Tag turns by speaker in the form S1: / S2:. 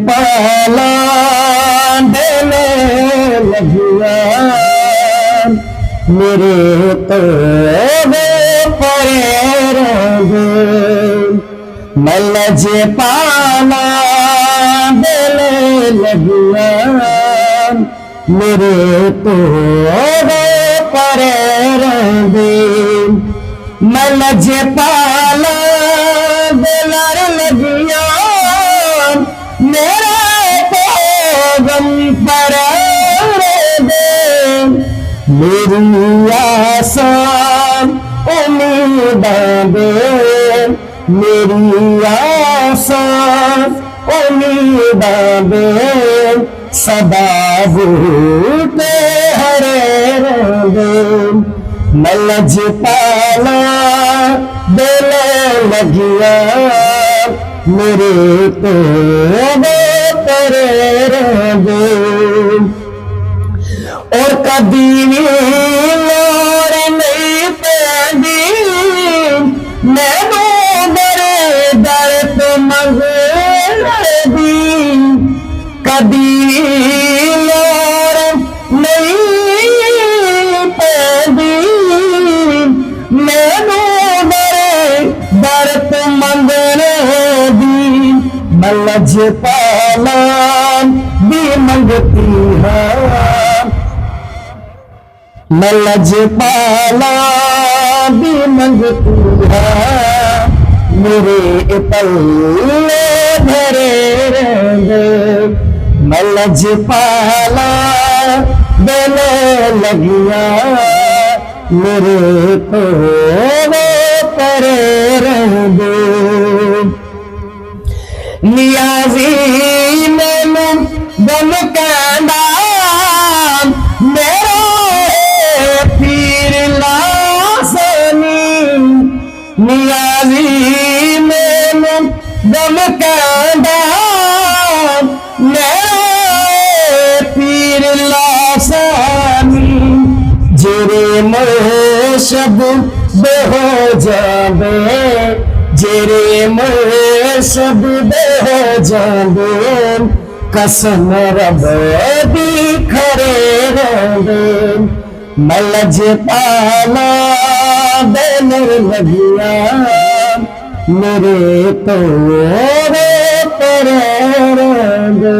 S1: पाला देने लगिया मेरे तो परे रहे मलज पाला देने लगिया मेरे तो परे रहे मलज पाला दिलर लगिया मेरा तो गम पर दे मेरी आसान उम्मीदां दे मेरी आसान उम्मीदां दे सदा बूटे हरे रंगे मलज पाला दिल लगिया मेरे तो तेरे रंगे और कभी लोड़ नहीं पैदी मैनू बड़े दर तो मंगदी कभी लोड़ नहीं पैदी मैनू बड़े दर तो मंगदी मलज पाला भी मंगती है मलज पाला भी मंगती है मेरे पल्ले भरे रंगे मलज पाला देने लगिया मेरे तो परे रंगे नियाजी मैनू गम कहंदा मेरा पीर लासनी नियाजी मैनू गम कहंदा मेरा पीर लासनी जेरे मोशब बेहो जावे जेरे सब हो जावे कसम रब दी खरे रहे मलज पाला देने लगिया मेरे तो तेरे रंगे।